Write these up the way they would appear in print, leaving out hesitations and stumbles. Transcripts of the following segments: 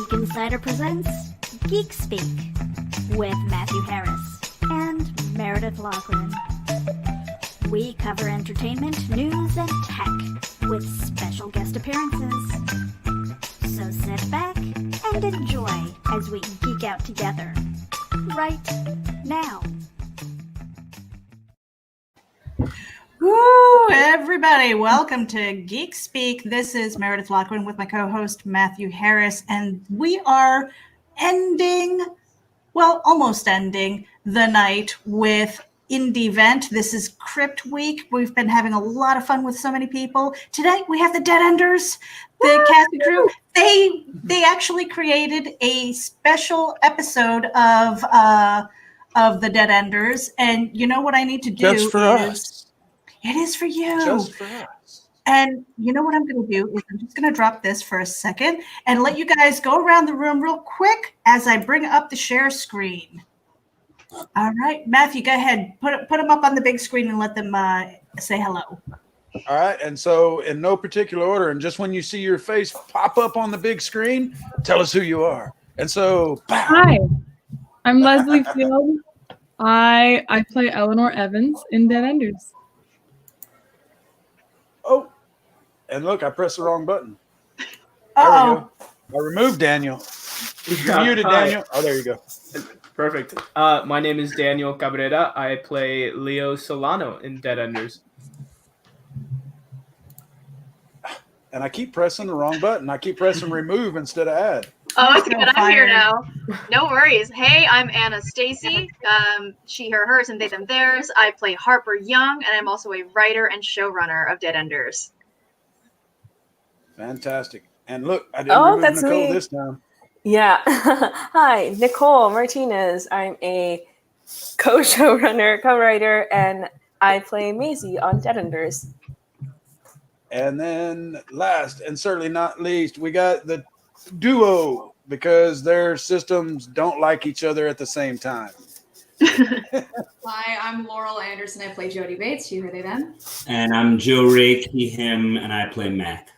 Geek Insider presents Geek Speak with Matthew Harris and Meredith Lachlan. We cover entertainment, news, and tech with special guest appearances. So sit back and enjoy as we geek out together right now. Woo, everybody, welcome to Geek Speak. This is Meredith Lachlan with my co-host Matthew Harris, and we are almost ending the night with Indie Vent. This is CRYPT week. We've been having a lot of fun with so many people. Today we have the Dead Enders, the cast and crew. They actually created a special episode of the Dead Enders, and you know what I need to do Just for us. It is for you. Just for us. And you know what I'm going to do is I'm just going to drop this for a second and let you guys go around the room real quick as I bring up the share screen. All right, Matthew, go ahead. Put them up on the big screen and let them say hello. All right. And so in no particular order, and just when you see your face pop up on the big screen, tell us who you are. And so, pow. Hi, I'm Leslie Field. I play Eleanor Evans in Dead Enders. Oh, and look, I pressed the wrong button. There Uh-oh. we go. I removed Daniel. You're muted, Daniel. Oh, there you go. Perfect. My name is Daniel Cabrera. I play Leo Solano in Dead Enders. And I keep pressing the wrong button. I keep pressing remove instead of add. Oh, it's good. I'm here now. No worries. Hey, I'm Anna Stacy. She, her, hers, and they, them, theirs. I play Harper Young, and I'm also a writer and showrunner of Dead Enders. Fantastic. And look, I didn't remove that's Nicole me. this time. Yeah. Hi, Nicole Martinez. I'm a co-showrunner, co-writer, and I play Maisie on Dead Enders. And then last and certainly not least, we got the duo because their systems don't like each other at the same time. Hi, I'm Laurel Anderson. I play Jody Bates. She, her, they, them. And I'm Joe Rake, he, him, and I play Mac.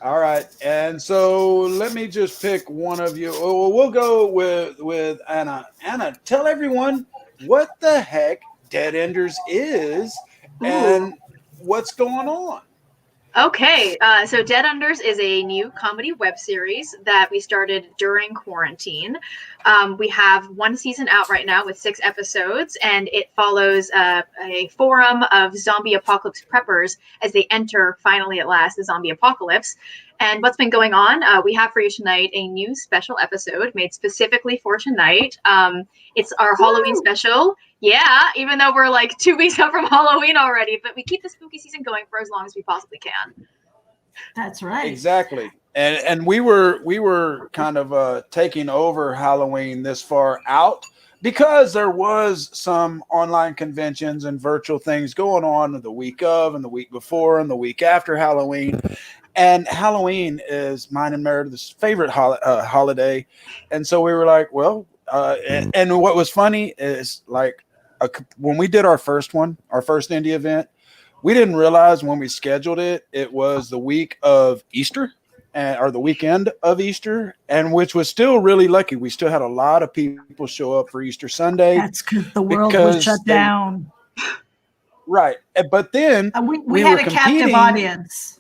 All right. And so let me just pick one of you. We'll go with Anna. Anna, tell everyone what the heck Dead Enders is and what's going on. Okay, so Dead Enders is a new comedy web series that we started during quarantine. We have one season out right now with 6 episodes, and it follows a forum of zombie apocalypse preppers as they enter, finally at last, the zombie apocalypse. And what's been going on, we have for you tonight a new special episode made specifically for tonight. It's our Halloween special. Yeah, even though we're like 2 weeks out from Halloween already, but we keep the spooky season going for as long as we possibly can. That's right. Exactly. And we were kind of taking over Halloween this far out because there was some online conventions and virtual things going on the week of and the week before and the week after Halloween. And Halloween is mine and Meredith's favorite holiday. And so we were like, well, and what was funny is like when we did our first indie event, we didn't realize when we scheduled it, it was the week of Easter or the weekend of Easter, and which was still really lucky. We still had a lot of people show up for Easter Sunday. That's because the world was shut down. Right. But then we had a captive audience.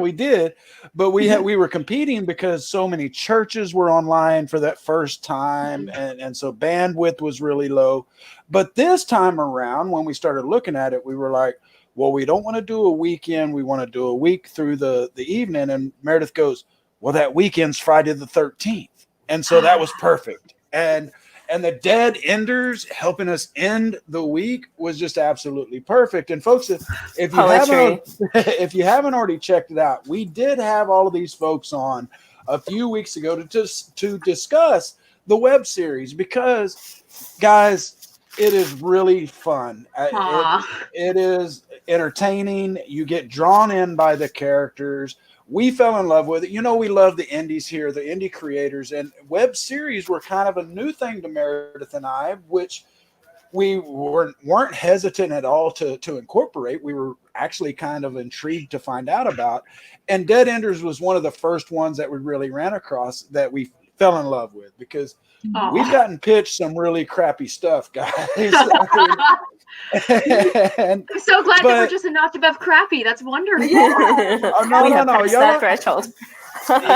We did, but we were competing because so many churches were online for that first time, and so bandwidth was really low. But this time around, when we started looking at it, we were like, well, we don't want to do a weekend. We want to do a week through the evening. And Meredith goes, well, that weekend's Friday the 13th. And so that was perfect. And the Dead Enders helping us end the week was just absolutely perfect. And folks, if you haven't already checked it out, we did have all of these folks on a few weeks ago to discuss the web series because, guys, it is really fun. It is entertaining. You get drawn in by the characters. We fell in love with it. You know, we love the indies here, the indie creators, and web series were kind of a new thing to Meredith and I, which we weren't hesitant at all to incorporate. We were actually kind of intrigued to find out about. And Dead Enders was one of the first ones that we really ran across that we fell in love with, because we've gotten pitched some really crappy stuff, guys. And, I'm so glad that we're just a notch above crappy. That's wonderful. oh, no, we no, have no. passed Y'all that aren't- threshold.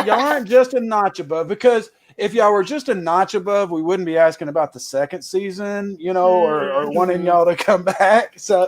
y'all aren't just a notch above, because if y'all were just a notch above, we wouldn't be asking about the second season, or wanting y'all to come back. So,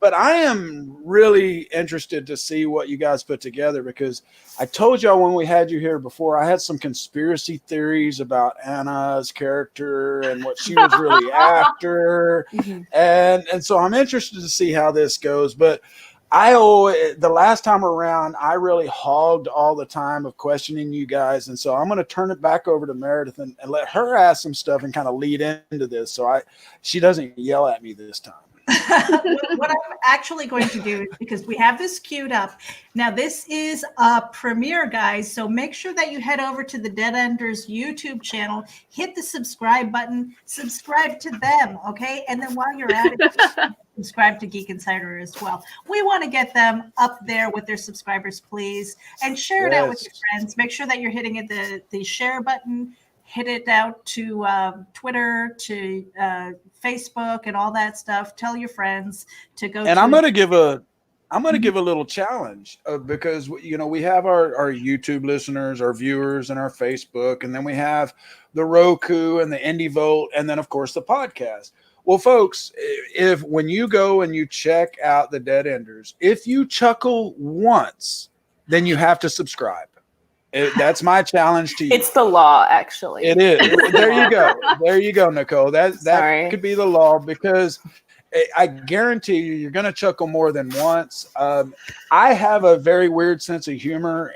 but I am really interested to see what you guys put together, because I told y'all when we had you here before, I had some conspiracy theories about Anna's character and what she was really after. And so I'm interested to see how this goes. But the last time around, I really hogged all the time of questioning you guys. And so I'm going to turn it back over to Meredith and let her ask some stuff and kind of lead into this, so she doesn't yell at me this time. What I'm actually going to do is, because we have this queued up. Now, this is a premiere, guys. So make sure that you head over to the Dead Enders YouTube channel, hit the subscribe button, subscribe to them. Okay. And then while you're at it, subscribe to Geek Insider as well. We want to get them up there with their subscribers, please. And share it out with your friends. Make sure that you're hitting the share button. Hit it out to Twitter, to Facebook, and all that stuff. Tell your friends to go. And I'm going to give a little challenge, because we have our YouTube listeners, our viewers, and our Facebook, and then we have the Roku and the Indie Vote, and then of course the podcast. Well, folks, when you go and you check out the Dead Enders, if you chuckle once, then you have to subscribe. That's my challenge to you. It's the law, actually. It is. There you go. There you go, Nicole. That could be the law, because I guarantee you're going to chuckle more than once. I have a very weird sense of humor,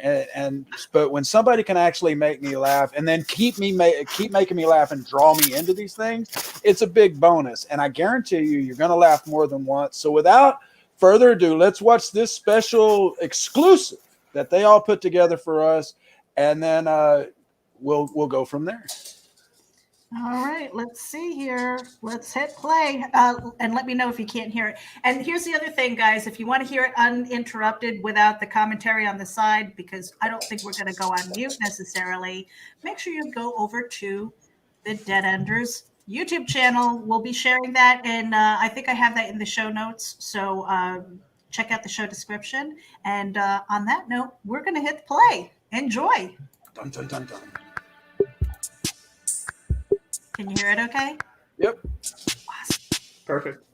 but when somebody can actually make me laugh and then keep making me laugh and draw me into these things, it's a big bonus. And I guarantee you're going to laugh more than once. So without further ado, let's watch this special exclusive that they all put together for us, and then we'll go from there. All right, let's see here. Let's hit play, and let me know if you can't hear it. And here's the other thing, guys. If you want to hear it uninterrupted without the commentary on the side, because I don't think we're going to go on mute necessarily, make sure you go over to the Dead Enders YouTube channel. We'll be sharing that, and I think I have that in the show notes. So check out the show description. And on that note, we're going to hit play. Enjoy. Dun, dun, dun, dun. Can you hear it okay? Yep. Perfect.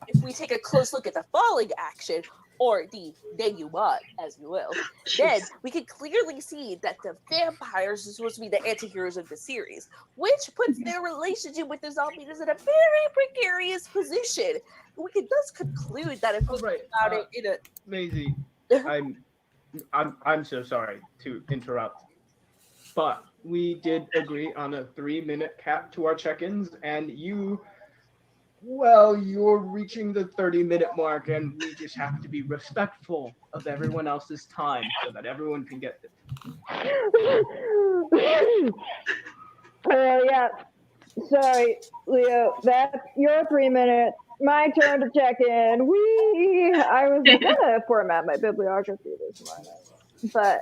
If we take a close look at the falling action, or the denouement, as you will, then we can clearly see that the vampires are supposed to be the anti-heroes of the series, which puts their relationship with the zombies in a very precarious position. We can thus conclude that if we think about it in a Maisie, I'm so sorry to interrupt, but we did agree on a 3-minute cap to our check-ins, and you're reaching the 30-minute mark, and we just have to be respectful of everyone else's time so that everyone can get it. Yeah. Sorry, Leo. That's your 3 minutes. My turn to check in. I was gonna format my bibliography this morning, but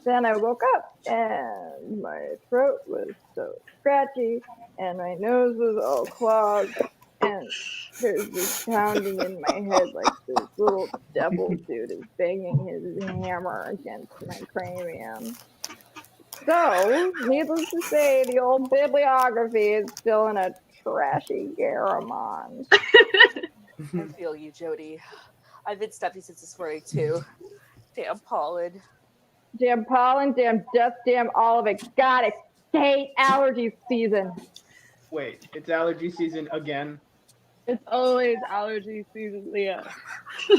then I woke up and my throat was so scratchy and my nose was all clogged. And there's this pounding in my head like this little devil dude is banging his hammer against my cranium. So, needless to say, the old bibliography is still in a trashy Garamond. I feel you, Jody. I've been stuffy since this morning, too. Damn pollen. Damn pollen, damn dust, damn all of it. God, it's hate allergy season. Wait, it's allergy season again? It's always allergy season, Leo.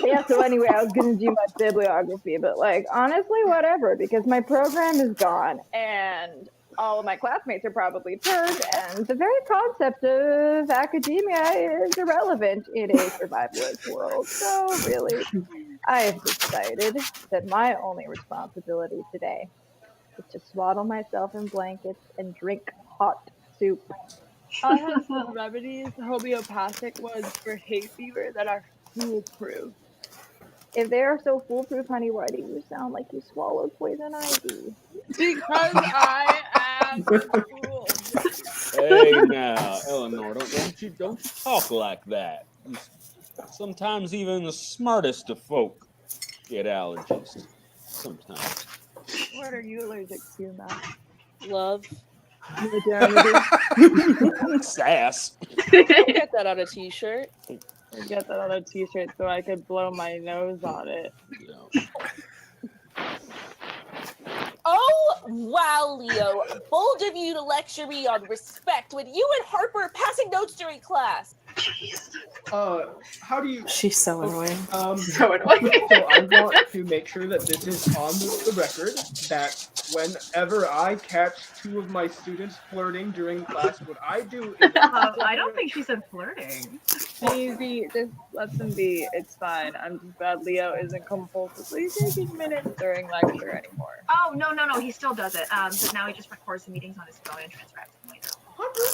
Yeah, so anyway, I was going to do my bibliography, but honestly, whatever, because my program is gone, and all of my classmates are probably turds, and the very concept of academia is irrelevant in a survivalist world. So really, I have decided that my only responsibility today is to swaddle myself in blankets and drink hot soup. I have some remedies, homeopathic ones for hay fever that are foolproof. If they are so foolproof, honey, why do you sound like you swallowed poison ivy? Because I am a fool. Hey now, Eleanor, don't you talk like that. Sometimes even the smartest of folk get allergies. Sometimes. What are you allergic to, Matt? Love. Modernity. Sass. Get that on a t-shirt. Or get that on a t-shirt so I could blow my nose on it. Oh, wow, Leo. Bold of you to lecture me on respect when you and Harper are passing notes during class. How do you? She's so annoying. So annoying. So I want to make sure that this is on the record that whenever I catch two of my students flirting during class, what I do is I don't think she said flirting. Easy, just let them be. It's fine. I'm just glad Leo isn't compulsively taking minutes during lecture anymore. Oh, no, he still does it. But now he just records the meetings on his phone and transcribes them later. Harper,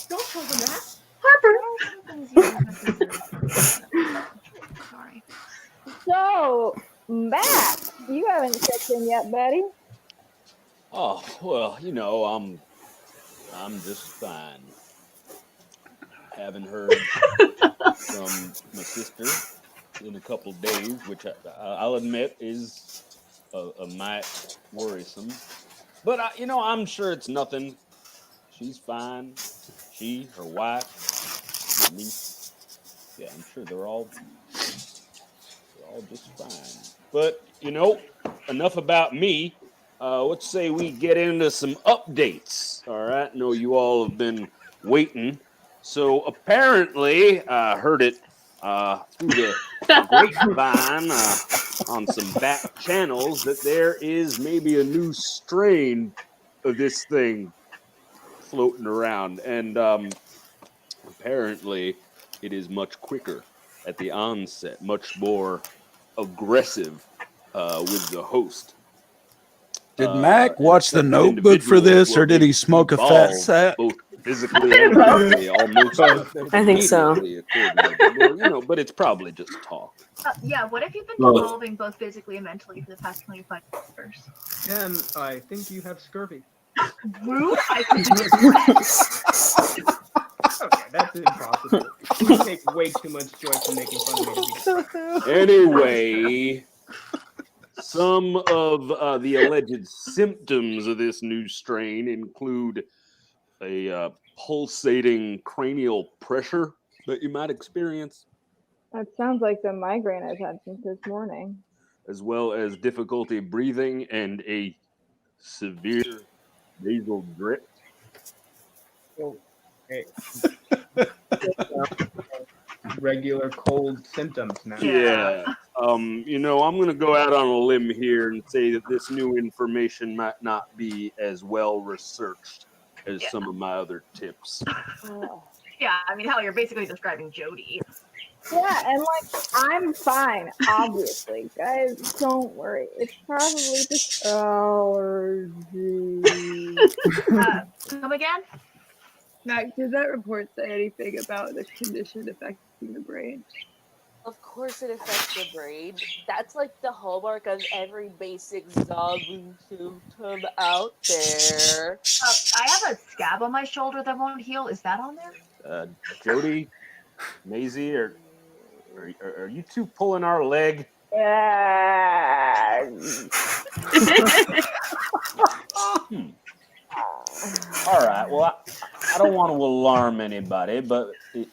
don't tell them that. Sorry. So, Matt, you haven't checked in yet, buddy. Oh, well, I'm just fine. Haven't heard from my sister in a couple days, which I'll admit is a mite worrisome. But I'm sure it's nothing. She's fine. She, her wife, me. Yeah, I'm sure they're all just fine. But enough about me. Let's say we get into some updates. All right, I know you all have been waiting. So apparently, I heard it through the grapevine on some back channels that there is maybe a new strain of this thing floating around, and apparently it is much quicker at the onset, much more aggressive with the host. Did Mac watch the Notebook for this, or did he smoke a fat sack? Both physically and mentally, almost. I think so. But it's probably just talk. Yeah, what if you've been Well- evolving both physically and mentally for the past 25 years? Ken, I think you have scurvy. Rude? Okay, that's impossible. You take way too much joy from making fun of me. Anyway, some of the alleged symptoms of this new strain include a pulsating cranial pressure that you might experience, That sounds like the migraine I've had since this morning. as well as difficulty breathing and a severe nasal drip. Okay. Regular cold symptoms now. Yeah. I'm going to go out on a limb here and say that this new information might not be as well researched as some of my other tips. Yeah, I mean, hell, you're basically describing Jody. Yeah, and I'm fine, obviously. Guys, don't worry. It's probably just allergy. Come again? Mac, did that report say anything about the condition affecting the brain? Of course it affects the brain. That's like the hallmark of every basic zombie symptom out there. I have a scab on my shoulder that won't heal. Is that on there? Jody, Maisie, are you two pulling our leg? All right. Well, I don't want to alarm anybody, but it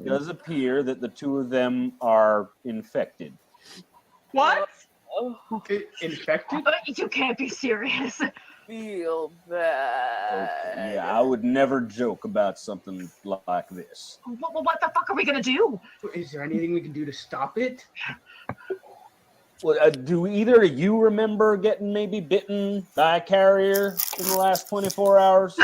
does appear that the two of them are infected. What? Infected? You can't be serious. Feel bad. Yeah, I would never joke about something like this. What the fuck are we gonna do? Is there anything we can do to stop it? Well, do either of you remember getting maybe bitten by a carrier in the last 24 hours?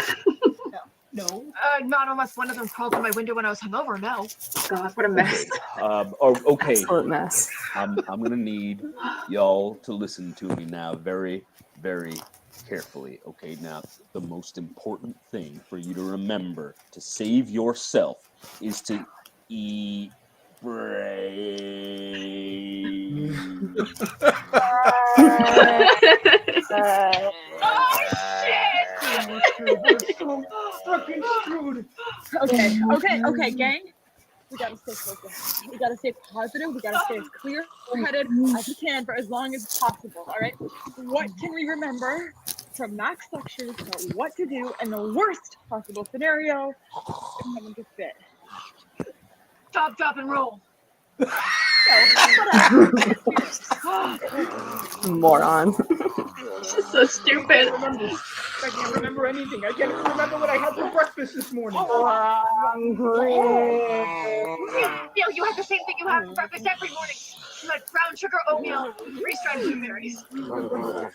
No. Not unless one of them crawled through my window when I was hungover. No. God, what a mess. Okay. Absolute mess. I'm gonna need y'all to listen to me now very, very carefully. Okay, now the most important thing for you to remember to save yourself is to eat Fucking screwed. Okay, gang. We gotta stay focused. We gotta stay positive. We gotta stay as clear-headed as we can for as long as possible. All right. What can we remember from Mac's lectures about what to do in the worst possible scenario if someone gets bit? Stop, drop, and roll. Moron. This is so stupid. I can't remember anything. I can't even remember what I had for breakfast this morning. Neil, you had the same thing you have for breakfast every morning. You had brown sugar oatmeal with freeze-dried blueberries.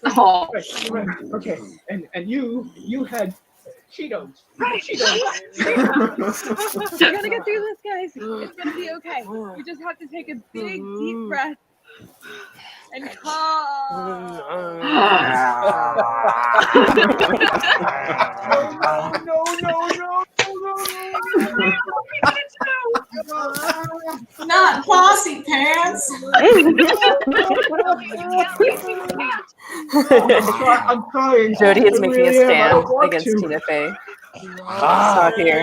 Oh. Right. Okay. And you had Cheetos. Right. We're gonna get through this, guys. It's gonna be okay. We just have to take a big, deep breath and calm. No. Not bossy pants. I'm trying. Jody is making a stand I against to. Tina Fey. Stop here.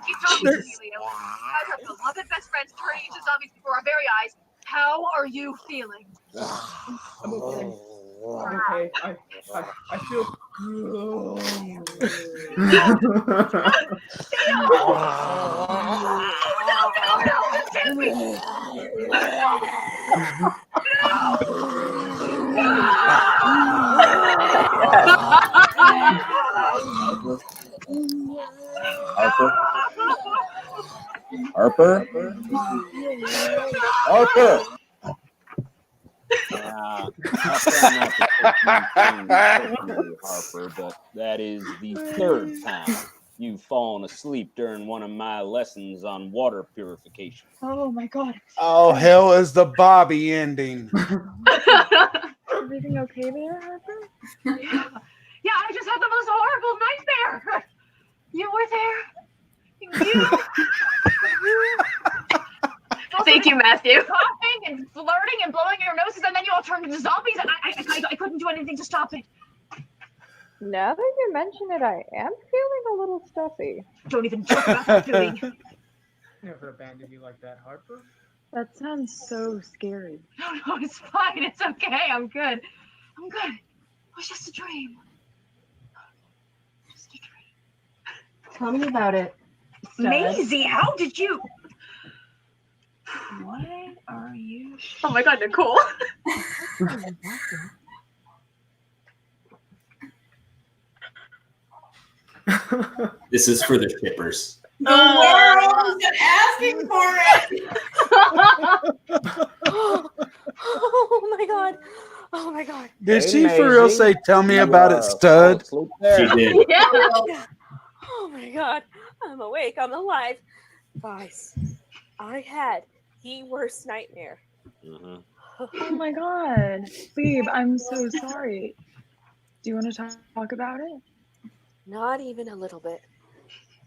Keep talking to me, Leo. You guys are beloved best friends turning into zombies before our very eyes. How are you feeling? I'm okay. I'm okay. I feel. Harper? Harper, but that is the third time you've fallen asleep during one of my lessons on water purification. Oh my God. Oh, hell is the Bobby ending. Everything okay there, Harper? Yeah, I just had the most horrible nightmare. You were there. Thank you, Matthew. Coughing and flirting and blowing your noses, and then you all turned into zombies, and I couldn't do anything to stop it. Now that you mention it, I am feeling a little stuffy. Don't even joke about that feeling. Never abandoned you like that, Harper. That sounds so scary. No, it's fine. It's okay. I'm good. It was just a dream. Just a dream. Tell me about it. Maisie, how did you? What are you? Oh my God, Nicole. This is for the shippers. The world is asking for it. Oh my God. Oh my God. Did she for real say, "Tell me about it, stud"? She did. Yeah. Oh my God. I'm awake. I'm alive. Guys, I had the worst nightmare. Oh my God. Babe, I'm so sorry. Do you want to talk about it? Not even a little bit.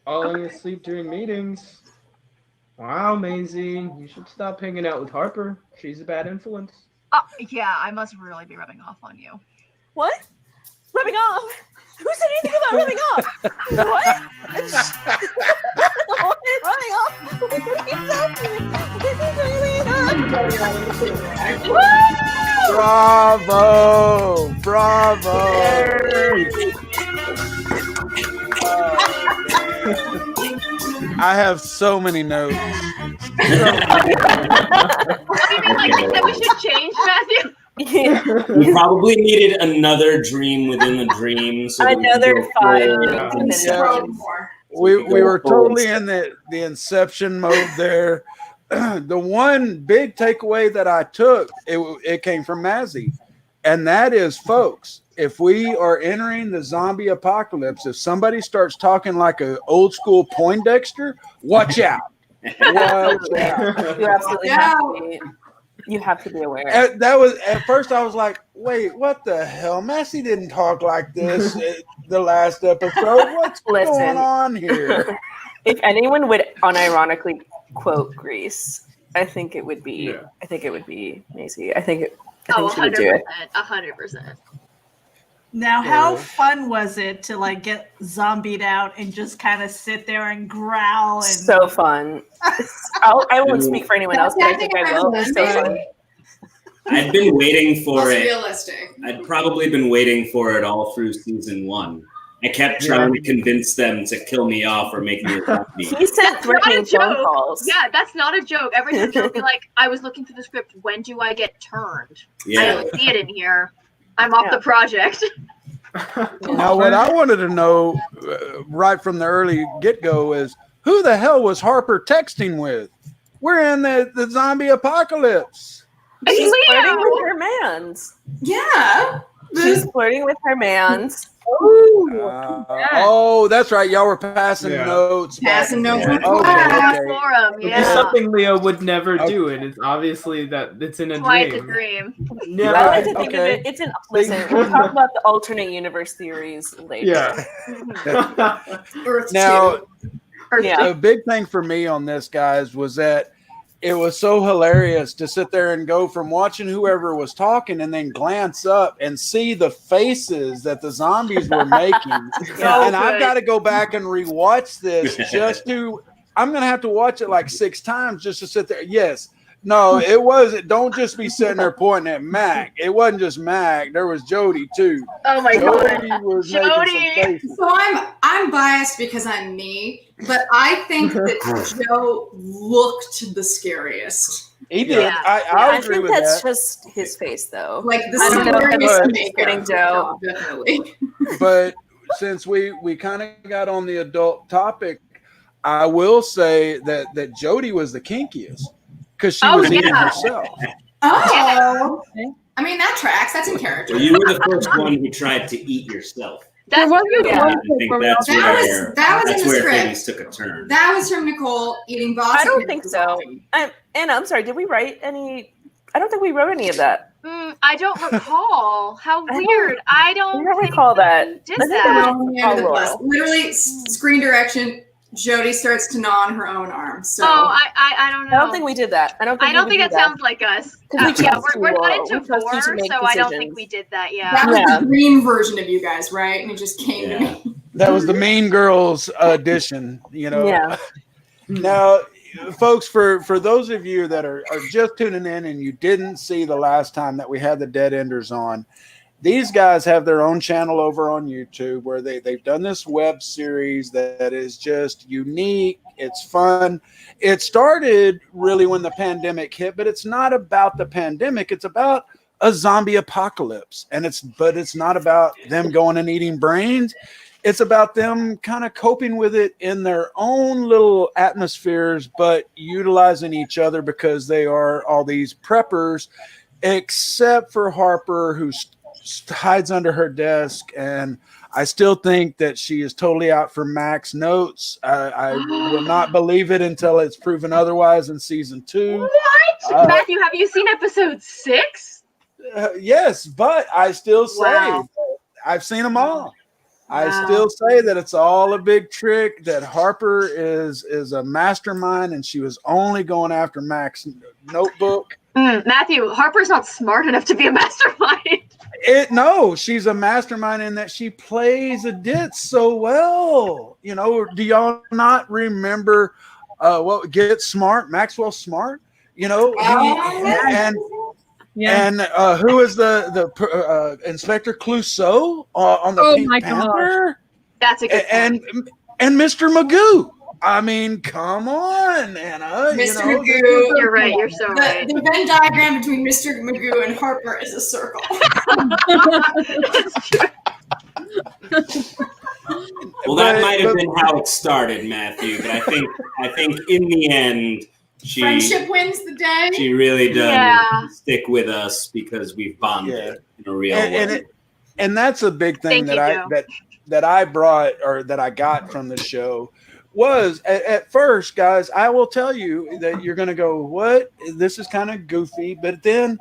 Falling asleep during meetings. Wow, Maisie, you should stop hanging out with Harper. She's a bad influence. Yeah, I must really be rubbing off on you. What? Rubbing off? Who said anything about rubbing off? What? What is rubbing off? What are you talking about? This is really not. Bravo! I have so many notes. Do you mean like that we should change, Matthew? We probably needed another dream within the dream. So Another 5 minutes. We were totally in the inception mode there. The one big takeaway that I took, it came from Mazzy. And that is, folks, if we are entering the zombie apocalypse, if somebody starts talking like an old school Poindexter, watch out. Watch out. You absolutely have to be. You have to be aware. At first I was like, wait, what the hell? Massey didn't talk like this the last episode. What's going on here? If anyone would unironically quote Grease, I think it would be. Yeah. I think it would be Maisie. I think Oh, she would do it. 100%. Now, how fun was it to like get zombied out and just kind of sit there and growl? And So fun. I won't speak for anyone else, but I think I will. It's so fun. I'd been waiting for Most it. realistic. I'd probably been waiting for it all through season 1. I kept trying to convince them to kill me off or make me a zombie. He sent threatening phone calls. Yeah, that's not a joke. Every time she'll be like, I was looking through the script. When do I get turned? Yeah. I don't see it in here. I'm off the project. Now, what I wanted to know right from the early get-go is, who the hell was Harper texting with? We're in the zombie apocalypse. She's flirting with her mans. Yeah. She's flirting with her mans. Oh, that's right. Y'all were passing notes. Passing notes. It's something Leo would never do. It is obviously that it's in a Quite dream. a dream. Never. I like to think of it. It's an listen. We'll talk about the alternate universe theories later. Earth Now, Yeah. a big thing for me on this, guys, was that it was so hilarious to sit there and go from watching whoever was talking and then glance up and see the faces that the zombies were making. And I've got to go back and rewatch this just to, I'm going to have to watch it like 6 times just to sit there. Yes. No, it wasn't. Don't just be sitting there pointing at Mac. It wasn't just Mac. There was Jody too. Oh my Jody God. was making some faces. So I'm biased because I'm me, but I think that Joe looked the scariest. He did. Yeah. I agree think with that's that. just his face, though. Like the I don't know if scariest that's makeup. fitting Joe. Definitely. But since we kind of got on the adult topic, I will say that Jody was the kinkiest because she was eating herself. Oh. I mean, that tracks. That's in character. Well, you were the first one who tried to eat yourself. That's I think that's where that was in the where script. things took a turn. That was from Nicole eating boss. I don't think so. Anna, I'm sorry. Did we write any? I don't think we wrote any of that. I don't recall. How weird. I don't recall that. we did I think that. it was Under the bus. Laurel. Literally, screen direction. Jody starts to gnaw on her own arm. So Oh, I don't know. I don't think we did that. I don't think. I don't we think would that do sounds like us. 'Cause we Yeah, chose we're not to, into we chose 4, to so make I don't think decisions. we did that. Yeah. that was the dream version of you guys, right? And it just came to me. That was the Mean Girls edition, you know. Yeah. Now, folks, for those of you that are just tuning in and you didn't see the last time that we had the Dead Enders on, these guys have their own channel over on YouTube where they've done this web series that is just unique. It's fun. It started really when the pandemic hit, but it's not about the pandemic. It's about a zombie apocalypse. But it's not about them going and eating brains. It's about them kind of coping with it in their own little atmospheres, but utilizing each other because they are all these preppers, except for Harper, who hides under her desk. And I still think that she is totally out for Mac's notes. I will not believe it until it's proven otherwise in season 2. What? Matthew, have you seen episode 6? Yes, but I still say I've seen them all. I still say that it's all a big trick, that Harper is a mastermind and she was only going after Mac's notebook. Matthew, Harper's not smart enough to be a mastermind. No, she's a mastermind in that she plays a ditz so well. You know, do y'all not remember Get Smart, Maxwell Smart? You know, and who is the Inspector Clouseau on the Pink Panther? That's a good and Mr. Magoo. I mean, come on, Anna. Mr. You know, Magoo. You're right. You're so right. The Venn diagram between Mr. Magoo and Harper is a circle. Well, that might have been how it started, Matthew. But I think in the end, Friendship wins the day. she really does stick with us because we've bonded in a real way. And that's a big thing Thank you, that I brought, or that I got from the show, was at first, guys, I will tell you that you're going to go, what? This is kind of goofy. But then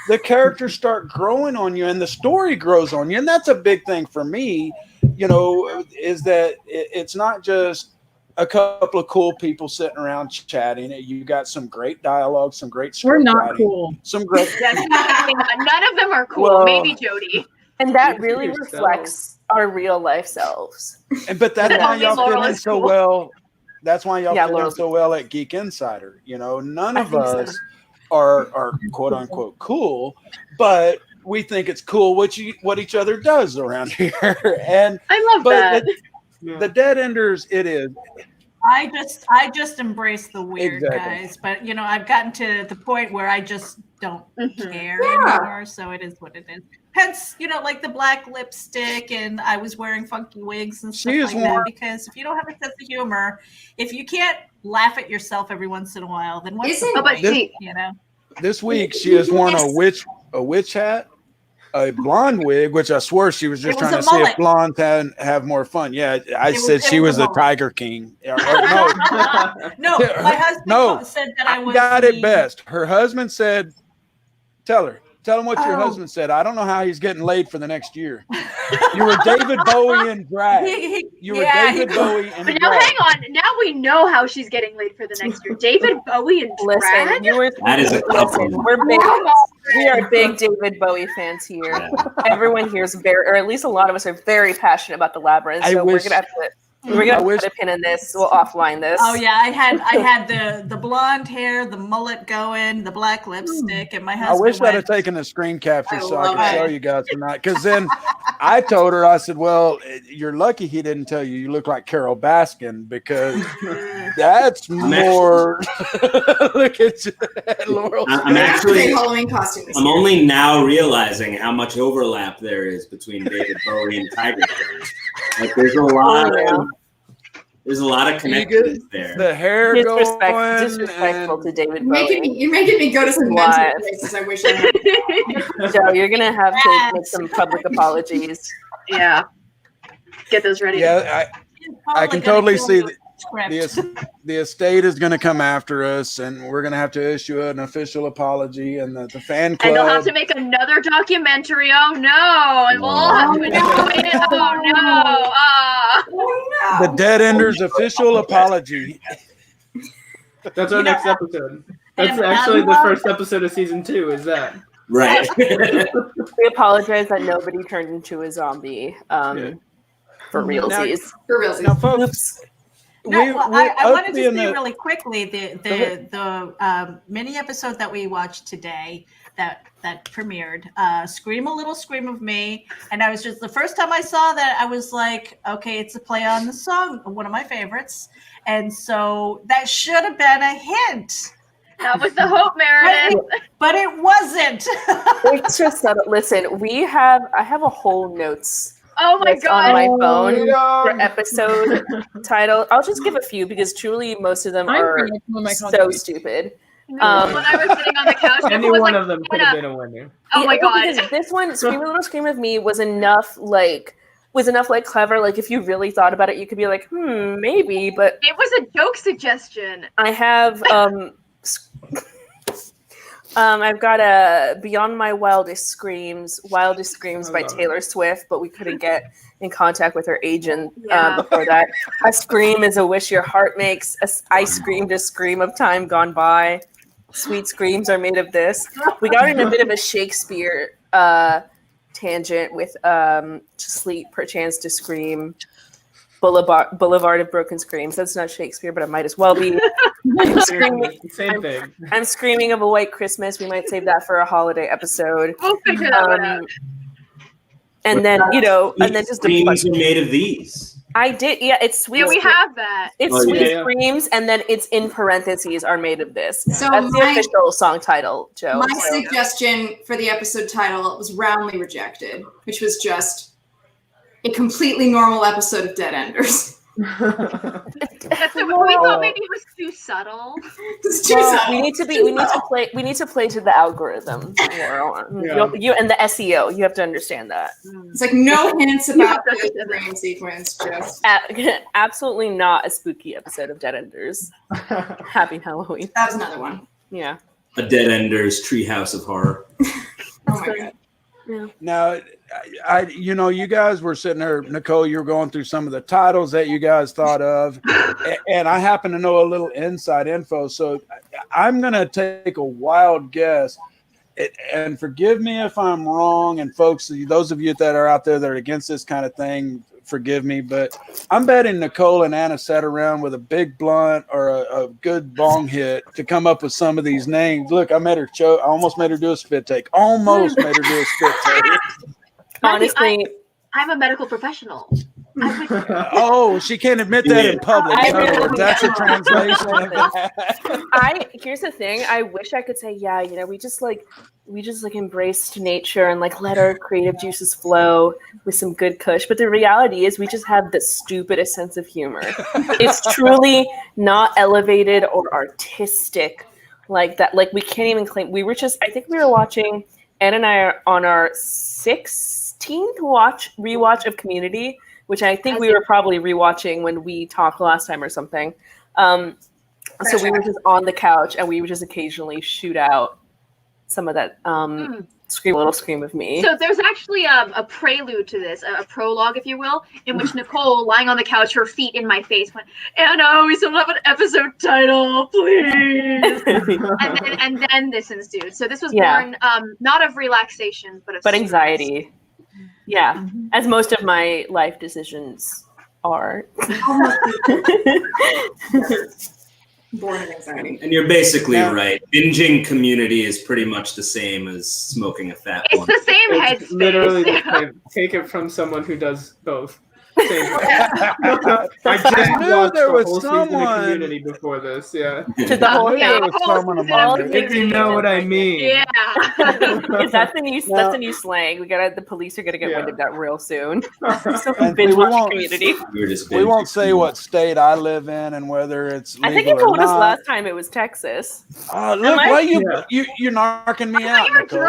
the characters start growing on you and the story grows on you. And that's a big thing for me, is that it's not just a couple of cool people sitting around chatting. You got some great dialogue, some great script We're not writing, cool. some great. None of them are cool. Well, Maybe Jody. And that Speak for really yourself. reflects our real life selves. But that's why y'all fit Laurel in is so cool. well. That's why y'all fit in Laurel's so well at Geek Insider. None I of think so. us are quote unquote cool, but we think it's cool what each other does around here. And I love that. The Dead Enders, it is. I just embrace the weird, Exactly. guys. But I've gotten to the point where I just don't care Yeah. anymore. So it is what it is. Hence, like the black lipstick, and I was wearing funky wigs and stuff She is like that. one- Because if you don't have a sense of humor, if you can't laugh at yourself every once in a while, then what's Isn't- the Oh, but point? see, This week she has worn a witch hat, a blonde wig, which I swore she was just It was trying a to see mullet. if blondes have more fun. Yeah, I It said was- she it was was a the mullet. Tiger King. No, No, my husband No, said that I was got the- it best. Her husband said, Tell him what your Oh. husband said. I don't know how he's getting laid for the next year. You were David Bowie in drag. You were David Bowie in but now drag. hang on. Now we know how she's getting laid for the next year. David Bowie and drag. Listen, That is a compliment. we're big. Oh my We are big David Bowie fans here. Yeah. Everyone here is very, or at least a lot of us are very passionate about the Labyrinth. I So wish- we're gonna have to put a pin in this. We'll offline this. Oh yeah, I had the blonde hair, the mullet going, the black lipstick, and my I husband wish I'd went, have taken a screen capture I so I love could it. show you guys tonight. Because then I told her, I said, well, you're lucky he didn't tell you look like Carol Baskin, because that's more. Look at you, Laurel. I'm actually. Halloween costume. this I'm year. only now realizing how much overlap there is between David Bowie and Tiger King. Like, there's a lot of connections there. The hair Disrespectful to David Bowie. You're making me go to some Why? mental places. I wish I had. Joe, you're gonna have to make some public apologies. Yeah. Get those ready. Yeah, I can totally see the estate is going to come after us, and we're going to have to issue an official apology, and the fan club. And they'll have to make another documentary. Oh no! And we'll all have to enjoy it. Oh no! Ah. The Dead Enders official apology. That's our next episode. That's actually the first episode of season 2. Is that right? We apologize that nobody turned into a zombie. For realsies. For realsies. Now, folks. No, well, I wanted to in say the- really quickly the mini episode that we watched today that premiered, "Scream a Little Scream of Me," and I was just the first time I saw that I was like, okay, it's a play on the song, one of my favorites, and so that should have been a hint. That was the hope, Meredith. But it wasn't. It's just that. Listen, I have a whole notes. Oh my list on my god! phone for episode title. I'll just give a few because truly most of them are so stupid. When I was sitting on the couch, any Nicole was one like, of them could have been a winner? oh my god! Because this one, "Scream a Little Scream of Me," was enough like clever. Like if you really thought about it, you could be like, maybe. But It was a joke suggestion. I have I've got a "Beyond My Wildest Screams" by Taylor Swift, but we couldn't get in contact with her agent before that. "A Scream is a Wish Your Heart Makes." "I Screamed a Scream of Time Gone By." "Sweet Screams Are Made of This." We got in a bit of a Shakespeare tangent with "To Sleep, Perchance to Scream." Boulevard of Broken Screams. That's not Shakespeare, but it might as well be. Same thing. I'm Screaming of a White Christmas. We might save that for a holiday episode. We'll figure that one out. And then, and then just a Screams are made of these. I did, it's sweet. Yeah, we have that. It's Oh, Sweet yeah. Screams, and then it's in parentheses are made of this. So that's the official song title, Joe. My suggestion for the episode title was roundly rejected, which was just a completely normal episode of Dead Enders. That's what we thought. Maybe it was too subtle. Well, we need to play to the algorithm. You and the SEO. You have to understand that. It's like no hints about the dream sequence. Just absolutely not a spooky episode of Dead Enders. Happy Halloween. That was another one. Yeah. A Dead Enders Treehouse of Horror. Oh my god. Yeah. Now, you guys were sitting there, Nicole, you were going through some of the titles that you guys thought of, and I happen to know a little inside info, so I'm going to take a wild guess, and forgive me if I'm wrong, and folks, those of you that are out there that are against this kind of thing, forgive me, but I'm betting Nicole and Anna sat around with a big blunt or a good bong hit to come up with some of these names. Look, I made her choke. I almost made her do a spit take. Almost made her do a spit take. Honestly, I'm a medical professional. Oh, she can't admit that in public. In other words, that's a translation of that. Here's the thing. I wish I could say, yeah, we just embraced nature and like let our creative juices flow with some good kush. But the reality is we just have the stupidest sense of humor. It's truly not elevated or artistic like that. Like we can't even claim I think we were watching, Ed and I are on our 16th rewatch of Community, which I think we were probably rewatching when we talked last time or something. So we were just on the couch and we would just occasionally shoot out some of that scream of me. So there's actually a prelude to this, a prologue, if you will, in which Nicole, lying on the couch, her feet in my face, went, Anna, we still have an episode title, please. and then this ensued. So this was born not of relaxation, but anxiety. Yeah, as most of my life decisions are. Born in anxiety. And you're basically right. Binging Community is pretty much the same as smoking a fat one. It's the same headspace. It's literally the same. Take it from someone who does both. I just watched there the was whole season of someone- Community before this. Yeah. Someone If you know what I mean. Yeah. That's the new slang. The police are gonna get wind of that real soon. So And binge we watch won't- Community. We won't say what state I live in and whether it's legal I think you or told us not. last time it was Texas. Look, why you're narking me out, Nicole.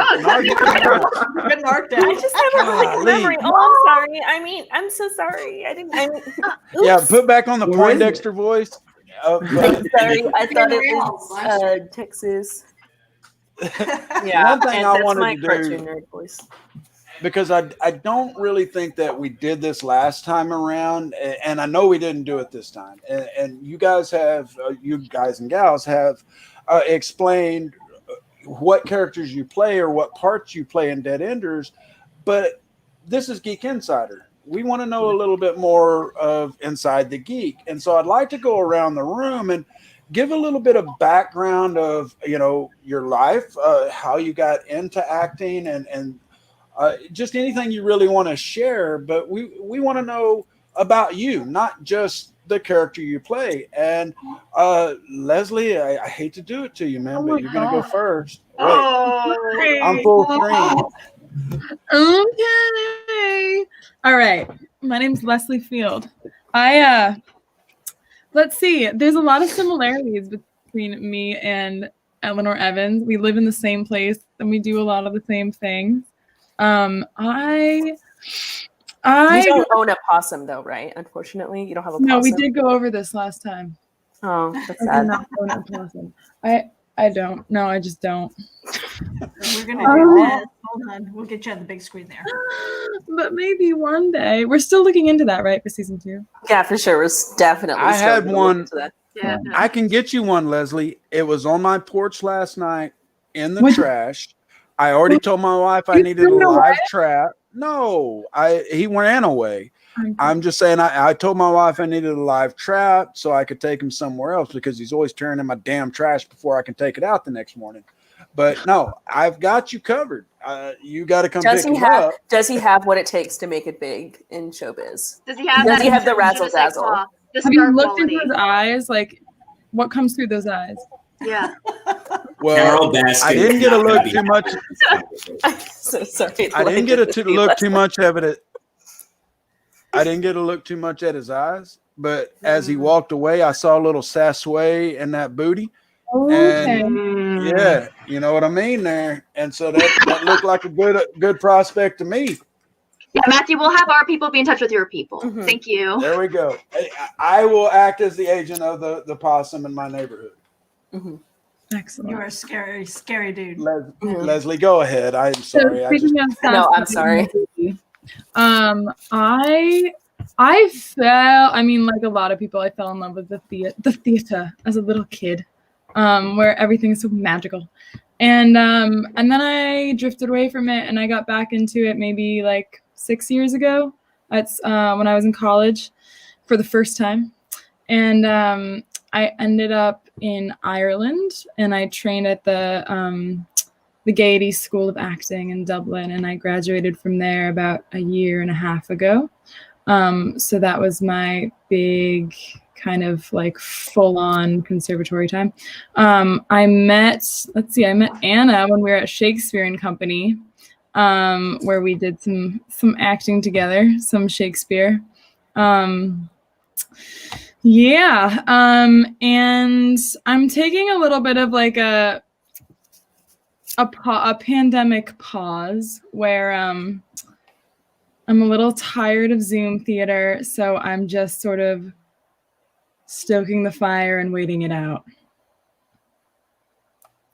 Good narked out. I just have a really Golly. memory. Oh, I'm sorry. I mean, I'm so sorry. Yeah, put back on the Poindexter voice. Sorry, I thought it was Texas. Yeah, One thing and I that's wanted my to do- cartoon nerd voice. Because I don't really think that we did this last time around, and I know we didn't do it this time. And you guys and gals have explained what characters you play or what parts you play in Dead Enders, but this is Geek Insider. We want to know a little bit more of Inside the Geek. And so I'd like to go around the room and give a little bit of background of, your life, how you got into acting and just anything you really want to share. But we want to know about you, not just the character you play. And Leslie, I hate to do it to you, man, but you're going to go first. Wait, I'm full screen. Okay. All right. My name's Leslie Field. Let's see. There's a lot of similarities between me and Eleanor Evans. We live in the same place and we do a lot of the same things. You don't own a possum, though, right? Unfortunately, you don't have a possum. No, we did go over this last time. Oh, that's I sad. do not own a possum. I don't. No, I just don't. We're gonna do this. Hold on, we'll get you on the big screen there. But maybe one day. We're still looking into that, right, for season 2? Yeah, for sure. We're definitely. I still had gonna one. look into that. Yeah. I can get you one, Leslie. It was on my porch last night in the trash. I already told my wife I needed a live trap. No, he ran away. I'm just saying I told my wife I needed a live trap so I could take him somewhere else because he's always tearing in my damn trash before I can take it out the next morning. But no, I've got you covered. You got to come pick him up. Does he have what it takes to make it big in showbiz? Does he have the razzle dazzle? The Have you star looked quality? into his eyes? Like, what comes through those eyes? Yeah. Well, Carol Baskin I didn't is get to not gonna look be too much. I'm so sorry. I didn't get to look too much of it. I didn't get to look too much at his eyes, but as he walked away, I saw a little sassway in that booty. Okay. And yeah, you know what I mean there. And so that looked like a good prospect to me. Yeah, Matthew, we'll have our people be in touch with your people. Mhm. Thank you. There we go. I will act as the agent of the possum in my neighborhood. Excellent. You're a scary, scary dude. Leslie, go ahead. I'm sorry. No, I'm sorry. I fell. I mean, like a lot of people, I fell in love with the theater as a little kid, where everything is so magical, and then I drifted away from it, and I got back into it maybe like 6 years ago. That's when I was in college for the first time, and I ended up in Ireland, and I trained at the Gaiety School of Acting in Dublin, and I graduated from there about a year and a half ago. So that was my big kind of like full-on conservatory time. I met Anna when we were at Shakespeare and Company, where we did some acting together, some Shakespeare. And I'm taking a little bit of like a pandemic pause where I'm a little tired of Zoom theater, so I'm just sort of stoking the fire and waiting it out.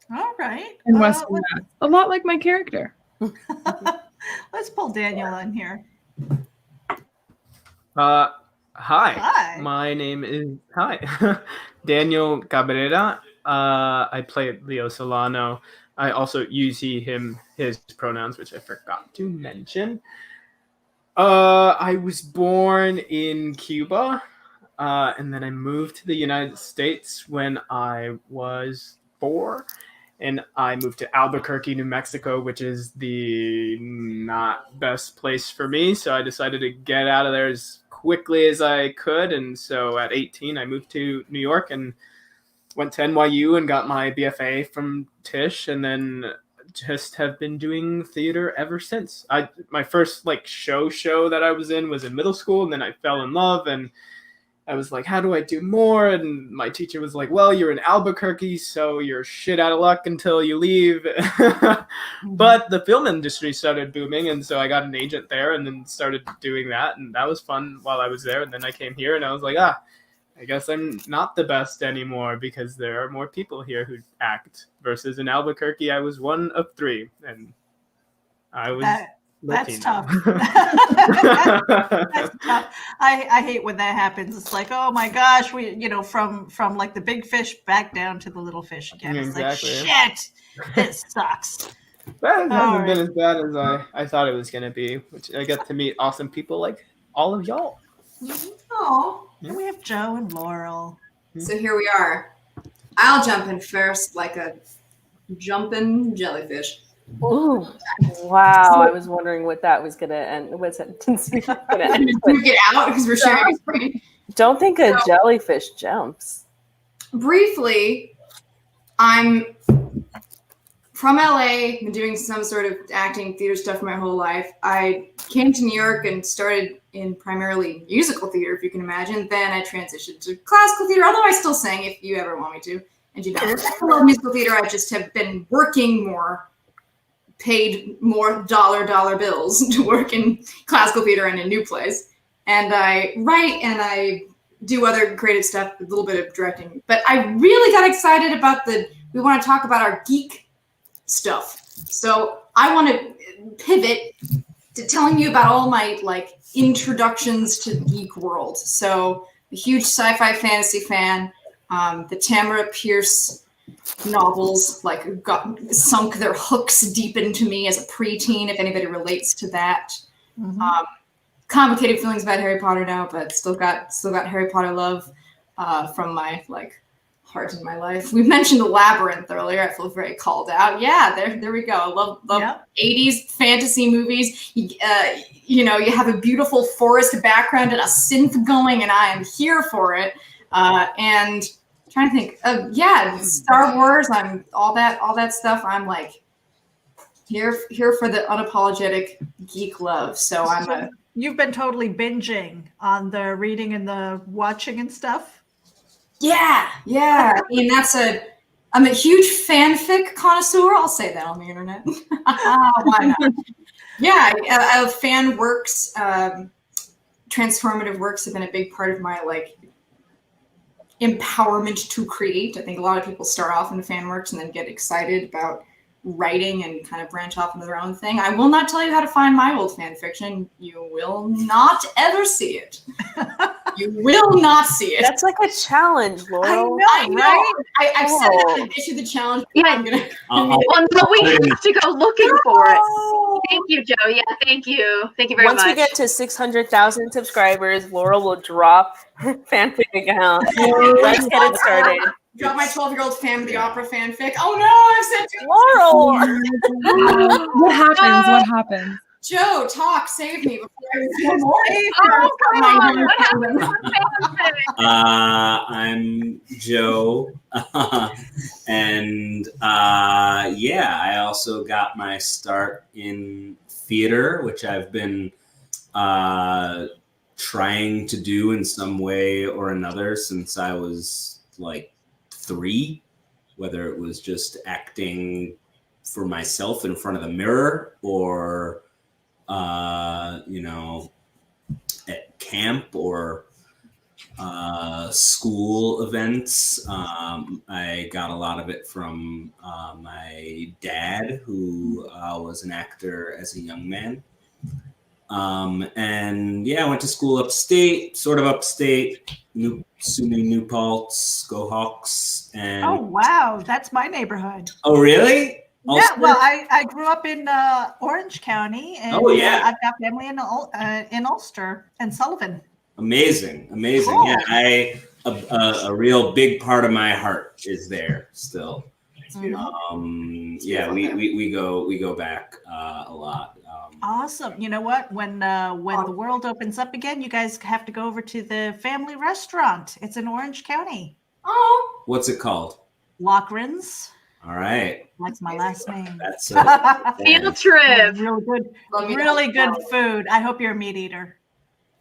All right. And Western Mass, a lot like my character. Let's pull Daniel in here. Hi. Hi. My name is Daniel Cabrera. I play Leo Solano. I also use he, him, his pronouns, which I forgot to mention. I was born in Cuba, and then I moved to the United States when I was 4. And I moved to Albuquerque, New Mexico, which is the not best place for me. So I decided to get out of there as quickly as I could. And so at 18, I moved to New York and went to NYU and got my BFA from Tisch, and then just have been doing theater ever since. My first like show that I was in was in middle school, and then I fell in love, and I was like, how do I do more? And my teacher was like, well, you're in Albuquerque, so you're shit out of luck until you leave. But the film industry started booming, and so I got an agent there and then started doing that, and that was fun while I was there. And then I came here and I was like, I guess I'm not the best anymore because there are more people here who act, versus in Albuquerque, I was one of 3, and I was... That's tough. That's tough. I hate when that happens. It's like, oh my gosh, from like the big fish back down to the little fish again. It's exactly. Like, shit, it sucks. That hasn't been as bad as I thought it was going to be, which I get to meet awesome people like all of y'all. Oh, and we have Joe and Laurel. So here we are. I'll jump in first like a jumping jellyfish. Ooh, wow. I was wondering what that was going to end. What sentence was going to end. We get out because we're sharing a screen. Don't think a jellyfish jumps. Briefly, I'm from LA, been doing some sort of acting theater stuff my whole life. I came to New York and started in primarily musical theater, if you can imagine. Then I transitioned to classical theater, although I still sing if you ever want me to. And I love musical theater. I just have been working more, paid more dollar bills to work in classical theater and in new plays. And I write and I do other creative stuff, a little bit of directing. But I really got excited about we want to talk about our geek stuff. So I want to pivot to telling you about all my like introductions to the geek world. So a huge sci-fi fantasy fan, the Tamara Pierce novels like sunk their hooks deep into me as a preteen, if anybody relates to that. Complicated feelings about Harry Potter now, but still got Harry Potter love from my like heart in my life. We mentioned the Labyrinth earlier. I feel very called out. Yeah, there we go. I love 80s fantasy movies. You have a beautiful forest background and a synth going, and I am here for it. And trying to think, Star Wars. I'm all that stuff. I'm like here for the unapologetic geek love. So I'm you've been totally binging on the reading and the watching and stuff. Yeah. I mean, I'm a huge fanfic connoisseur. I'll say that on the internet. Why not? Yeah, fan works, transformative works have been a big part of my empowerment to create. I think a lot of people start off in fan works and then get excited about writing and kind of branch off into their own thing. I will not tell you how to find my old fan fiction. You will not ever see it. You will not see it. That's like a challenge, Laurel. I know, right? I've said that I've issued the challenge. Yeah. I'm gonna. Well, no, we have to go looking for it. Thank you, Joe. Yeah, thank you. Thank you very much. Once we get to 600,000 subscribers, Laurel will drop her fanfic account. Let's get it started. Drop my 12-year-old Phantom of the Opera fanfic. Oh no, I've said Laurel. What happens? What happens? Joe, talk, save me before I'm Joe, and I also got my start in theater, which I've been trying to do in some way or another since I was like 3, whether it was just acting for myself in front of the mirror or at camp or school events. I got a lot of it from my dad, who was an actor as a young man. I went to school upstate, SUNY New Paltz, go Hawks. And Oh, wow. That's my neighborhood. Oh, really? Yeah, well, I grew up in Orange County, and Oh, yeah. I've got family in Ulster and Sullivan. Amazing. Cool. Yeah, a real big part of my heart is there still. We go back a lot. Awesome. You know what? When the world opens up again, you guys have to go over to the family restaurant. It's in Orange County. Oh. What's it called? Lochran's. All right. That's my last name. That's Field trip. Really good food. I hope you're a meat eater.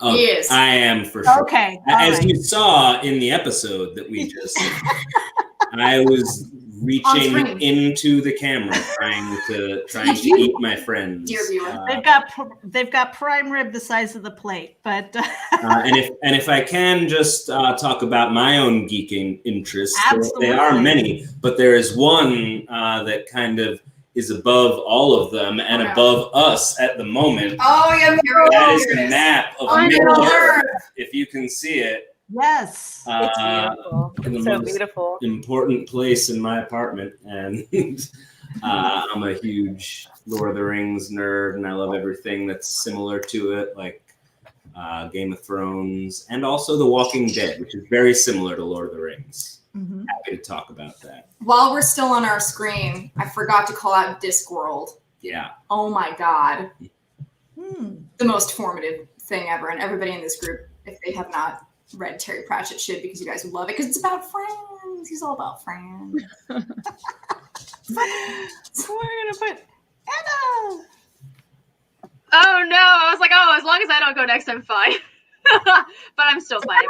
Oh, Yes. I am for sure. Okay. As all you saw in the episode that we just, I was reaching into the camera, trying to eat my friends. Dear viewer. They've got prime rib the size of the plate, but and if I can just talk about my own geeking interests, Absolutely. there are many, but there is one that kind of is above all of them and above us at the moment. Oh, yeah, That is the map of Middle Earth. If you can see it. Yes. It's beautiful. In the It's so most beautiful. important place in my apartment, and I'm a huge Lord of the Rings nerd, and I love everything that's similar to it, like Game of Thrones, and also The Walking Dead, which is very similar to Lord of the Rings. Mm-hmm. Happy to talk about that. While we're still on our screen, I forgot to call out Discworld. Yeah. Oh my God. Hmm. The most formative thing ever. And everybody in this group, if they have not read Terry Pratchett, should, because you guys would love it, because it's about friends. He's all about friends. So we're gonna put Anna. Oh no! I was like, as long as I don't go next, I'm fine. But I'm still fine.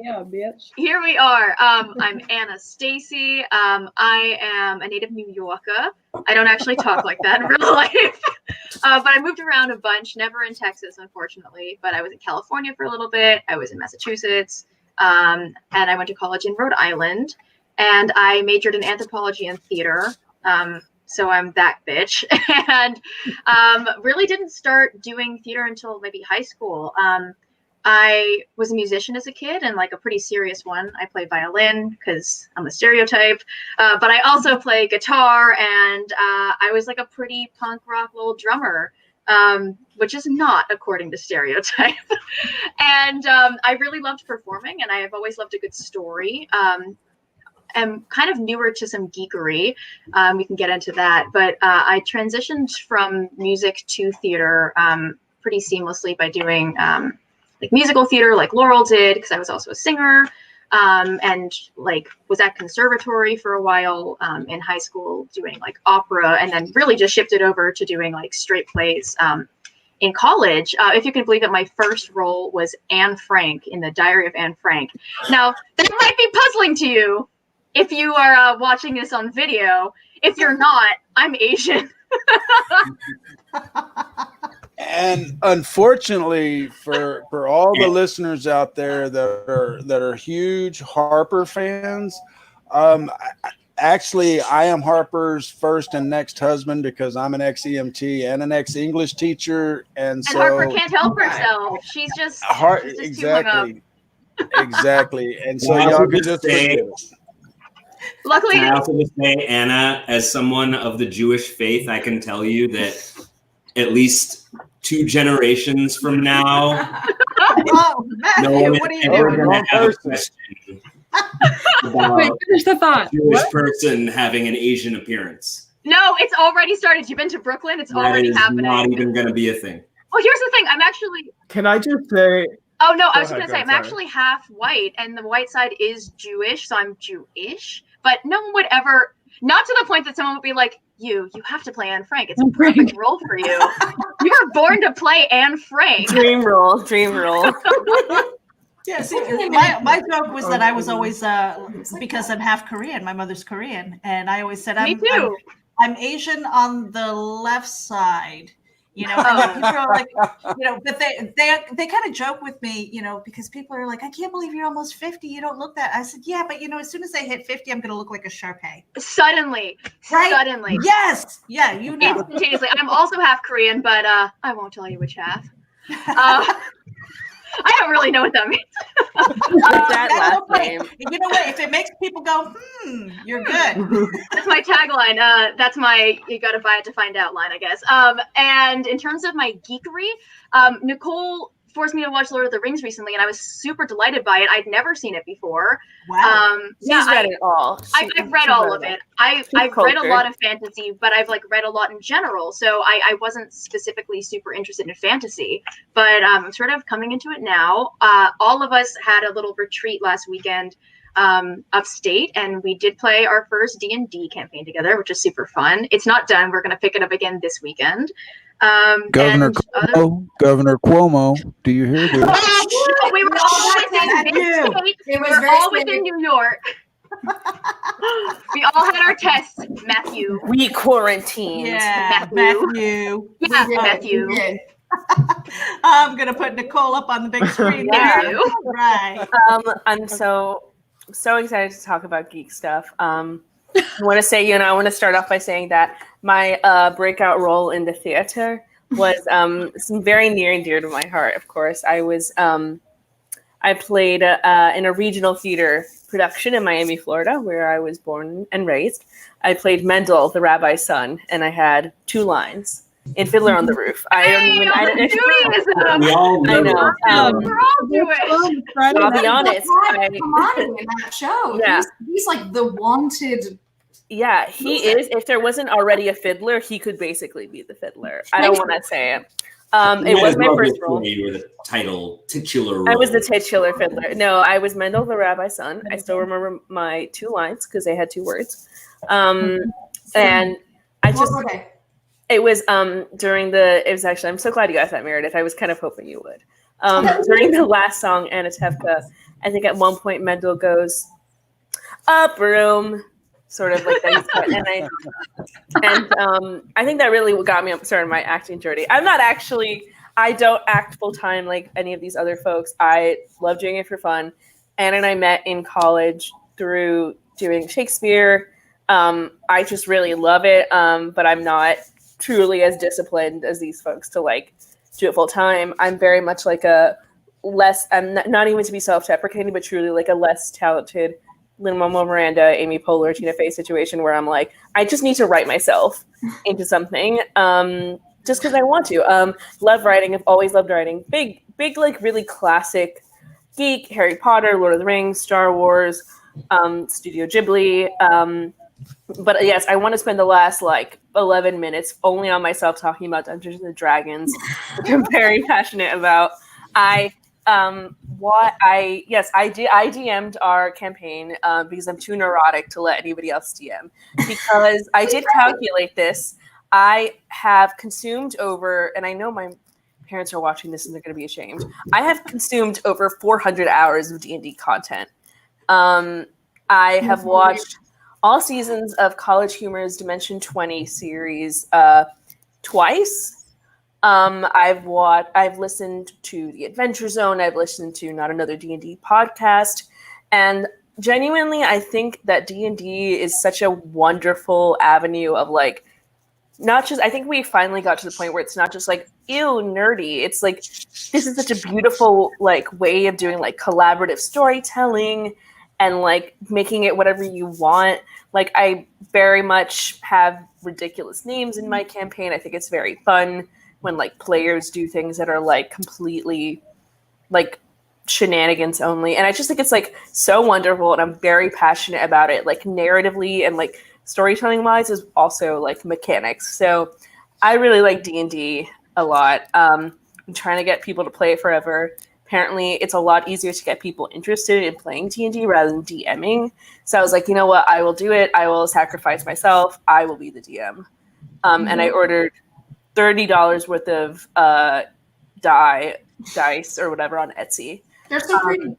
Yeah, bitch. Here we are. I'm Anna Stacy. I am a native New Yorker. I don't actually talk like that in real life. But I moved around a bunch, never in Texas, unfortunately. But I was in California for a little bit. I was in Massachusetts. And I went to college in Rhode Island. And I majored in anthropology and theater. So I'm that bitch. And really didn't start doing theater until maybe high school. I was a musician as a kid, and like a pretty serious one. I play violin because I'm a stereotype, but I also play guitar, and I was like a pretty punk rock little drummer, which is not according to stereotype. And I really loved performing, and I have always loved a good story. I'm kind of newer to some geekery. We can get into that, but I transitioned from music to theater pretty seamlessly by doing like musical theater like Laurel did, because I was also a singer, and like was at conservatory for a while in high school doing like opera, and then really just shifted over to doing like straight plays in college, if you can believe it, my first role was Anne Frank in the Diary of Anne Frank. Now, that might be puzzling to you if you are watching this on video. If you're not, I'm Asian. And unfortunately for all the listeners out there that are huge Harper fans, actually I am Harper's first and next husband because I'm an ex-EMT and an ex-English teacher, and so Harper can't help herself. She's just too hung up. Exactly. And so Can I y'all also can just just say- forgive us. Luckily, Can I also just say, Anna, as someone of the Jewish faith, I can tell you that at least 2 generations from now, Oh, Matthew, no one what are is you ever doing? going to have a question about Wait, finish the thought. a Jewish person having an Asian appearance. no, it's already started. You've been to Brooklyn. It's That already is happening. not even going to be a thing. Well, here's the thing. I'm actually. Can I just say? Oh no, I Go was ahead, going to go say ahead, I'm sorry. actually half white, and the white side is Jewish, so I'm Jewish. But no one would ever, not to the point that someone would be like, "You have to play Anne Frank. It's a perfect role for you. You were born to play Anne Frank." Dream role, dream role. Yeah, see, my joke was that I was always because I'm half Korean. My mother's Korean, and I always said Me too. I'm Asian on the left side. You know, and people are like, you know, but they kind of joke with me, you know, because people are like, I can't believe you're almost 50. You don't look that. I said, yeah, but you know, as soon as I hit 50, I'm going to look like a Sharpay. Suddenly, Right? suddenly, Yes, yeah, you know. instantaneously. I'm also half Korean, but I won't tell you which half. I don't really know what that means. That That's last okay. name. You know what? If it makes people go, you're good. That's my tagline. That's my you got to buy it to find out line, I guess. And in terms of my geekery, Nicole forced me to watch Lord of the Rings recently, and I was super delighted by it. I'd never seen it before. Wow. She's read it all. I've read all of it. I've read a lot of fantasy, but I've like read a lot in general. So I wasn't specifically super interested in fantasy, but I'm sort of coming into it now. All of us had a little retreat last weekend upstate, and we did play our first D&D campaign together, which is super fun. It's not done. We're going to pick it up again this weekend. Governor Cuomo, do you hear this? We were all within this state. It was We're very all scary. within New York. We all had our tests, Matthew. We quarantined. Yeah, Matthew. Matthew. Yeah, We did, Matthew. we did. I'm gonna put Nicole up on the big screen. Yeah. there. Right. I'm so excited to talk about geek stuff. I want to say, I want to start off by saying that my breakout role in the theater was very near and dear to my heart. Of course, I played in a regional theater production in Miami, Florida, where I was born and raised. I played Mendel, the rabbi's son, and I had 2 lines in Fiddler on the Roof. Judaism. We all I know. We're all Jewish. I'll be honest. Kamani in that show. Yeah. He's like the wanted. Yeah, he is. If there wasn't already a fiddler, he could basically be the fiddler. I don't want to say it. It was my first role. You were the titular role. I was the titular fiddler. No, I was Mendel, the rabbi's son. I still remember my 2 lines because they had 2 words. And I just, it was it was actually, I'm so glad you got that, Meredith. I was kind of hoping you would. During the last song, Anatevka, I think at one point Mendel goes, up room, sort of like that. And I think that really got me started my acting journey. I don't act full time like any of these other folks. I love doing it for fun. Anna and I met in college through doing Shakespeare. I just really love it, but I'm not truly as disciplined as these folks to like do it full time. I'm very much like I'm not even to be self-deprecating, but truly like a less talented Lin-Manuel Miranda, Amy Poehler, Tina Fey situation where I'm like, I just need to write myself into something just because I want to. Love writing. I've always loved writing. Big, like really classic geek, Harry Potter, Lord of the Rings, Star Wars, Studio Ghibli. But yes, I want to spend the last like 11 minutes only on myself talking about Dungeons and Dragons, which I'm very passionate about. I DM'd our campaign because I'm too neurotic to let anybody else DM. Because I did calculate this. I have consumed over, and I know my parents are watching this and they're going to be ashamed. I have consumed over 400 hours of D&D content. I have watched all seasons of College Humor's Dimension 20 series twice. I've listened to The Adventure Zone. I've listened to Not Another D&D podcast. And genuinely, I think that D&D is such a wonderful avenue of like, not just, I think we finally got to the point where it's not just like, ew, nerdy. It's like, this is such a beautiful like way of doing like collaborative storytelling and like making it whatever you want. Like I very much have ridiculous names in my campaign. I think it's very fun when like players do things that are like completely like shenanigans only. And I just think it's like so wonderful, and I'm very passionate about it, like narratively and like storytelling wise, is also like mechanics. So I really like D&D a lot. I'm trying to get people to play it forever. Apparently it's a lot easier to get people interested in playing D&D rather than DMing. So I was like, you know what, I will do it. I will sacrifice myself. I will be the DM. And I ordered $30 worth of dice or whatever on Etsy. They're so pretty.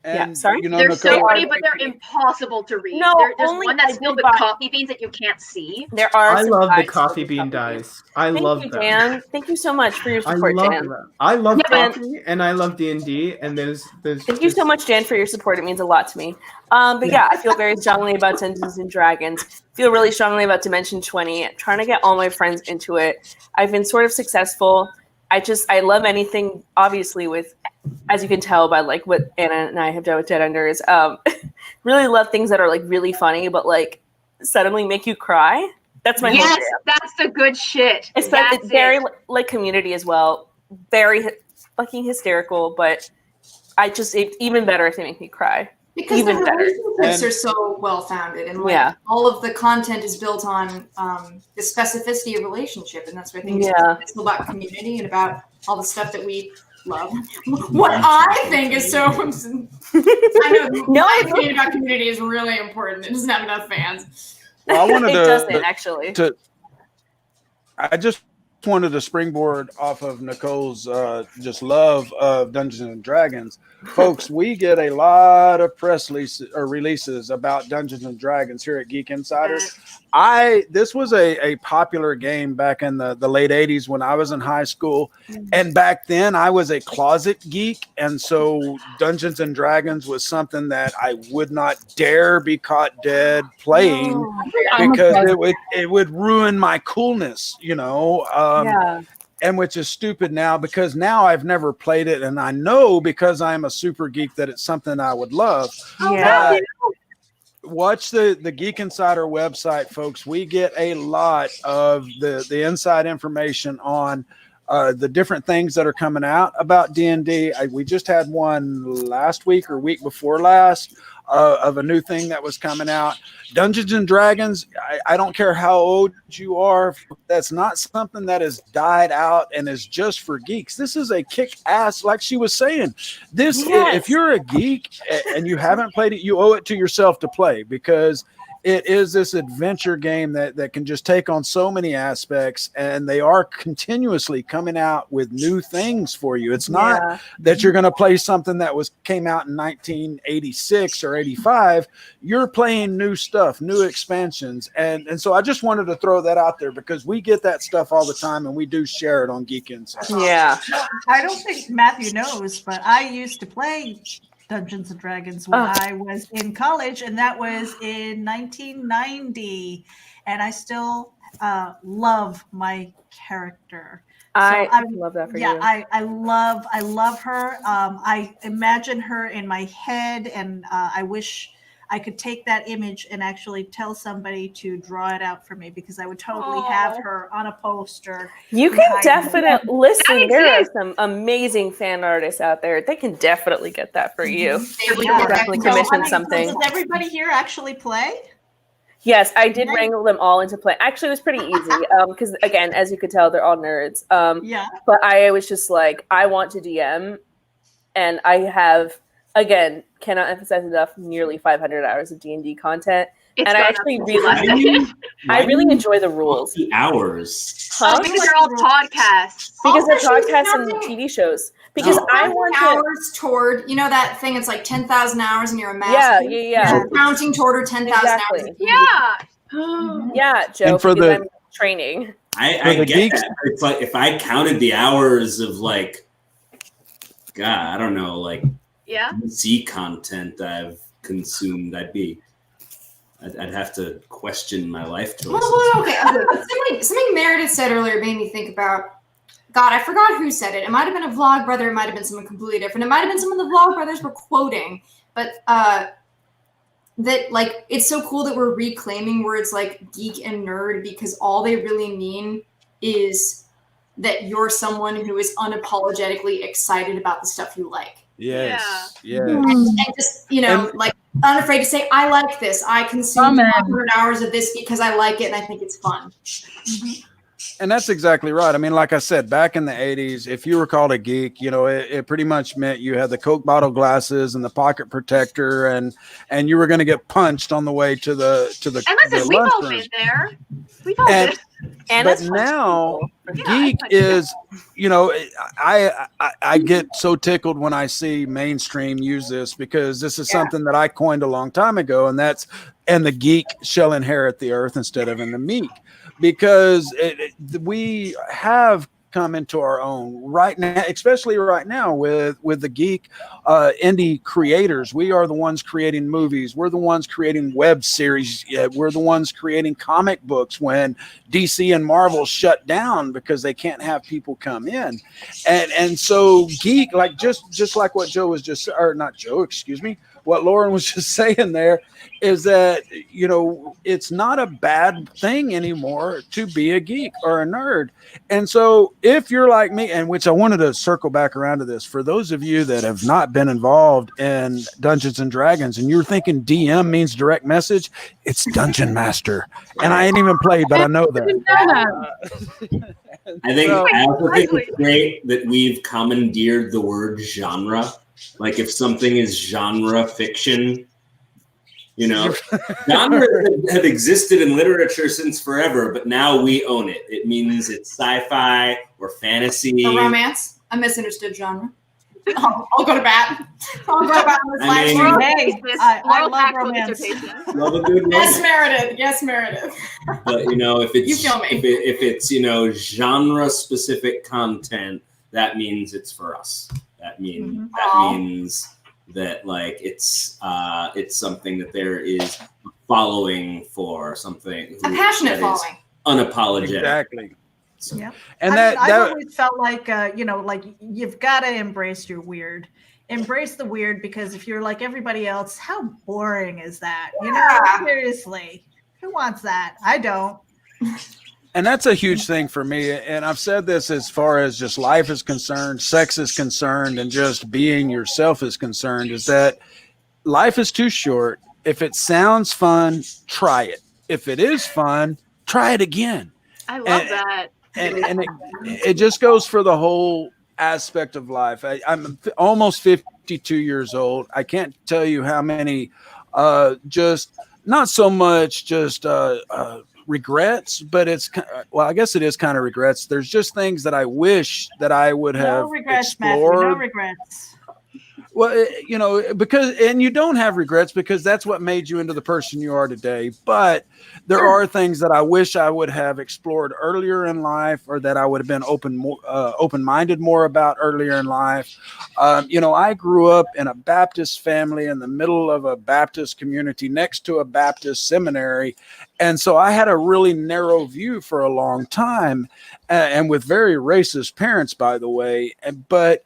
Yeah, sorry? You know, They're so Nicole, pretty, but they're impossible to read. No, There's only one that's I filled did with buy- coffee beans that you can't see. There are I some love the dice coffee with bean beans. dice. I Thank love you, them. Dan. Thank you so much for your support, love Dan. them. I love Yeah, man. coffee and I love D&D, and there's Thank you so much, Dan, for your support. It means a lot to me. But yeah, I feel very strongly about Dungeons and Dragons. Feel really strongly about Dimension 20. Trying to get all my friends into it. I've been sort of successful. I love anything, obviously, with, as you can tell by like what Anna and I have done with Dead Enders. Really love things that are like really funny, but like suddenly make you cry. That's my whole Yes, jam. that's the good shit. It's That's very it. like Community as well. Very fucking hysterical, but even better if they make me cry. Because Even the better. relationships are so well founded, and like Yeah. all of the content is built on the specificity of relationship, and that's what I think Yeah. is about Community and about all the stuff that we love. What I think is so, I know my opinion about Community is really important. It doesn't have enough fans. Well, I wanted It doesn't, actually. I just wanted to springboard off of Nicole's just love of Dungeons and Dragons. Folks, we get a lot of press releases about Dungeons and Dragons here at Geek Insider. This was a popular game back in the late 80s when I was in high school. And back then I was a closet geek. And so Dungeons and Dragons was something that I would not dare be caught dead playing because it would ruin my coolness, you know. And which is stupid now, because now I've never played it, and I know because I'm a super geek that it's something I would love. Yeah. Watch the Geek Insider website, folks. We get a lot of the inside information on the different things that are coming out about D&D. We just had one last week or week before last of a new thing that was coming out. Dungeons and Dragons, I don't care how old you are, that's not something that has died out and is just for geeks. This is a kick-ass, like she was saying. If you're a geek and you haven't played it, you owe it to yourself to play, because it is this adventure game that can just take on so many aspects, and they are continuously coming out with new things for you. It's not that you're going to play something that came out in 1986 or 85. You're playing new stuff, new expansions. And so I just wanted to throw that out there, because we get that stuff all the time and we do share it on Geek Insight. Yeah. I don't think Matthew knows, but I used to play Dungeons and Dragons when I was in college, and that was in 1990, and I still love my character. I love that for you. I love her. I imagine her in my head, and I wish I could take that image and actually tell somebody to draw it out for me, because I would totally have her on a poster. You can definitely listen. There are some amazing fan artists out there. They can definitely get that for you. We can definitely commission something. Does everybody here actually play? Yes, I did wrangle them all into play. Actually, it was pretty easy because, again, as you could tell, they're all nerds. But I was just like, I want to DM, and I have, again, cannot emphasize enough, nearly 500 hours of D&D content. And I actually really enjoy the rules. The hours. Because they're all podcasts. Because Also, of she was podcasts and counting TV shows. Because I want to. hours toward, you know that thing, it's like 10,000 hours and you're a Yeah, master? yeah. She's counting toward her 10,000 Exactly. hours. Yeah. Yeah, Joe, And for because the- I'm training. I the get geeks- that. It's like if I counted the hours of like, God, I don't know, like Yeah. DC content I've consumed, I'd have to question my life choices. Well, okay. Something Meredith said earlier made me think about, God, I forgot who said it. It might have been a vlog brother. It might have been someone completely different. It might have been someone the vlog brothers were quoting. But that, like, it's so cool that we're reclaiming words like geek and nerd, because all they really mean is that you're someone who is unapologetically excited about the stuff you like. Yes. And just, like, unafraid to say, I like this. I consumed 100 hours of this because I like it and I think it's fun. And that's exactly right. I mean, like I said, back in the 80s, if you were called a geek, it pretty much meant you had the Coke bottle glasses and the pocket protector, and you were going to get punched on the way to the And listen, we've all lunchroom. been there. We've all been. But now, geek is, I get so tickled when I see mainstream use this, because this is something that I coined a long time ago, and the geek shall inherit the earth instead of in the meek, because we have come into our own right now, especially right now with the geek indie creators. We are the ones creating movies. We're the ones creating web series. We're the ones creating comic books when DC and Marvel shut down because they can't have people come in. And so geek, like just like what Joe was just, or not Joe, excuse me, what Lauren was just saying there, is that, it's not a bad thing anymore to be a geek or a nerd. And so if you're like me, and which I wanted to circle back around to this, for those of you that have not been involved in Dungeons and Dragons and you're thinking DM means direct message, it's Dungeon Master. And I ain't even played, but I know that. I also think it's great that we've commandeered the word genre. Like if something is genre fiction, genres have existed in literature since forever, but now we own it. It means it's sci-fi or fantasy. Or romance. A misunderstood genre. I'll go to bat. I'll go to bat on this I last mean- one. I love romance. Love a good Yes, romance. Meredith. Yes, Meredith. But if it's You feel me. if it's genre specific content, that means it's for us. That means that like it's something that there is a following for, something A passionate that is following. unapologetic. Exactly. So, Yeah. And I've always felt like, like you've got to embrace your weird. Embrace the weird, because if you're like everybody else, how boring is that? Seriously, who wants that? I don't. And that's a huge thing for me. And I've said this as far as just life is concerned, sex is concerned, and just being yourself is concerned, is that life is too short. If it sounds fun, try it. If it is fun, try it again. I love that. And it just goes for the whole aspect of life. I'm almost 52 years old. I can't tell you how many, just not so much just regrets, but I guess it is kind of regrets. There's just things that I wish that I would have No regrets, explored. Matthew. No regrets. Well, because you don't have regrets, because that's what made you into the person you are today. But there are things that I wish I would have explored earlier in life, or that I would have been open-minded more about earlier in life. I grew up in a Baptist family in the middle of a Baptist community next to a Baptist seminary. And so I had a really narrow view for a long time, and with very racist parents, by the way. But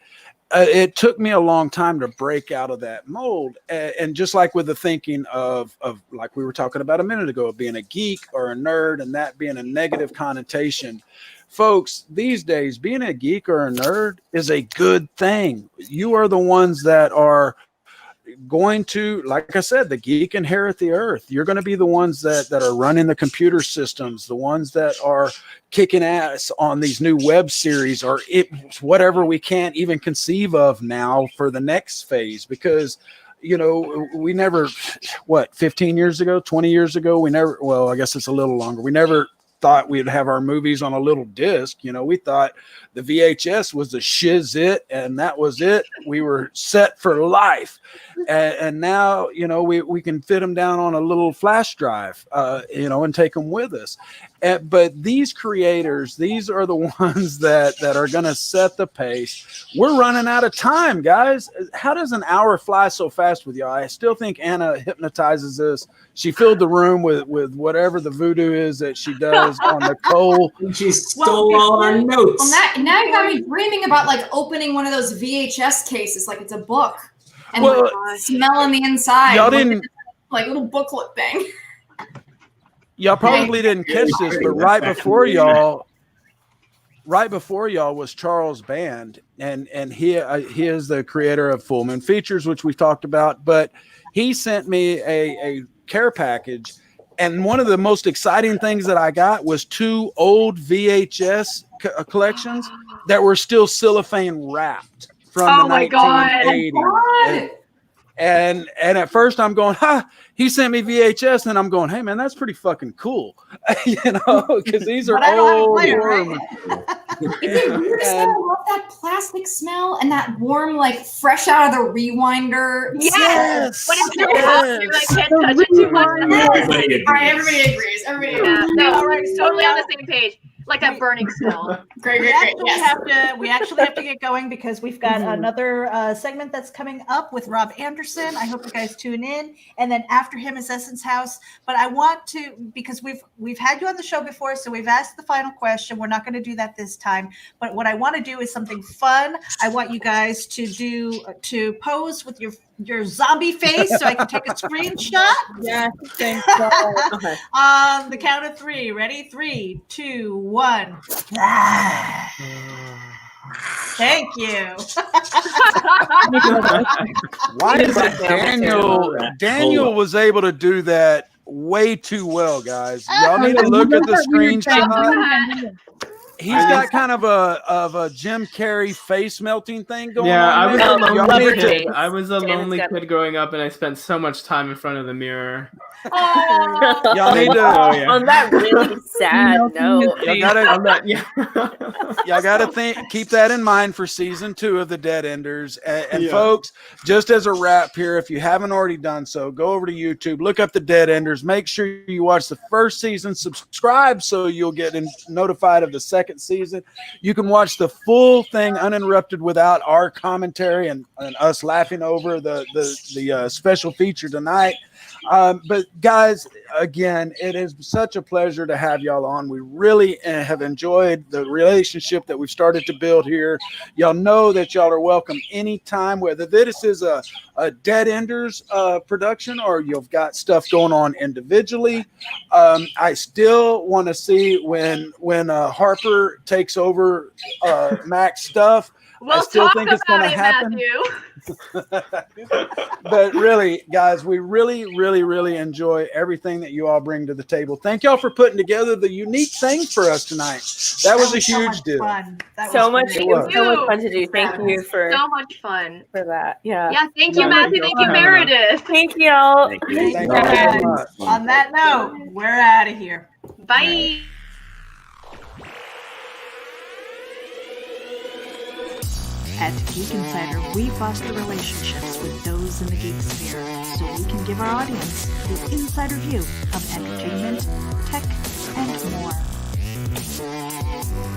it took me a long time to break out of that mold. And just like with the thinking of like we were talking about a minute ago, of being a geek or a nerd, and that being a negative connotation, folks, these days, being a geek or a nerd is a good thing. You are the ones that are going to, like I said, the geek inherit the earth. You're going to be the ones that are running the computer systems, the ones that are kicking ass on these new web series, or whatever we can't even conceive of now for the next phase. Because we never, 15 years ago, 20 years ago, I guess it's a little longer, we never thought we'd have our movies on a little disc. We thought the VHS was the shiz it, and that was it. We were set for life. And now, you know, we can fit them down on a little flash drive, you know, and take them with us. But these creators, these are the ones that are going to set the pace. We're running out of time, guys. How does an hour fly so fast with y'all? I still think Anna hypnotizes us. She filled the room with whatever the voodoo is that she does on the coal. She stole all our notes. Well, now you got me dreaming about like opening one of those VHS cases, like it's a book, and smelling the inside. Y'all didn't like little booklet thing. Y'all probably didn't catch this, but right before y'all was Charles Band, and he is the creator of Full Moon Features, which we've talked about. But he sent me a care package, and one of the most exciting things that I got was 2 old VHS collections that were still cellophane wrapped from the 1980s. And at first I'm going, he sent me VHS, and I'm going, hey man, that's pretty fucking cool, you know, because these are old. Is it weird as hell? I love that plastic smell and that warm, like fresh out of the rewinder. Yes. When it's too hot, you like can't touch it too much. All right, everybody agrees. No, all right, totally on the same page. Like that burning smell. Great. We actually have to get going because we've got another segment that's coming up with Rob Anderson. I hope you guys tune in. And then after him is Essence House. But I want to, because we've had you on the show before, so we've asked the final question. We're not going to do that this time. But what I want to do is something fun. I want you guys to pose with your zombie face so I can take a screenshot. Yes, thanks. Okay. On the count of 3. Ready? 3, 2, 1. Thank you. Why is it Daniel was able to do that way too well, guys? Y'all need to look at the screenshot. He's got kind of a Jim Carrey face melting thing going on. I was a lonely kid growing up, and I spent so much time in front of the mirror. Y'all need to on that really sad note. Y'all gotta keep that in mind for season 2 of the Dead Enders. And folks, just as a wrap here, if you haven't already done so, go over to YouTube, look up the Dead Enders, make sure you watch the first season, subscribe so you'll get notified of the second season. You can watch the full thing uninterrupted without our commentary and us laughing over the special feature tonight. But guys, again, it is such a pleasure to have y'all on. We really have enjoyed the relationship that we've started to build here. Y'all know that y'all are welcome anytime, whether this is a Dead Enders production or you've got stuff going on individually. I still want to see when Harper takes over Mac's stuff. I still think it's going to happen. But really, guys, we really enjoy everything that you all bring to the table. Thank y'all for putting together the unique things for us tonight. That was a huge deal. So much fun to do. Thank you for so much fun for that. Yeah. Yeah. Thank you, Matthew. Thank you, Meredith. Thank y'all. Thank you guys. On that note, we're out of here. Bye. At Geek Insider, we foster relationships with those in the geek sphere so we can give our audience the insider view of entertainment, tech, and more.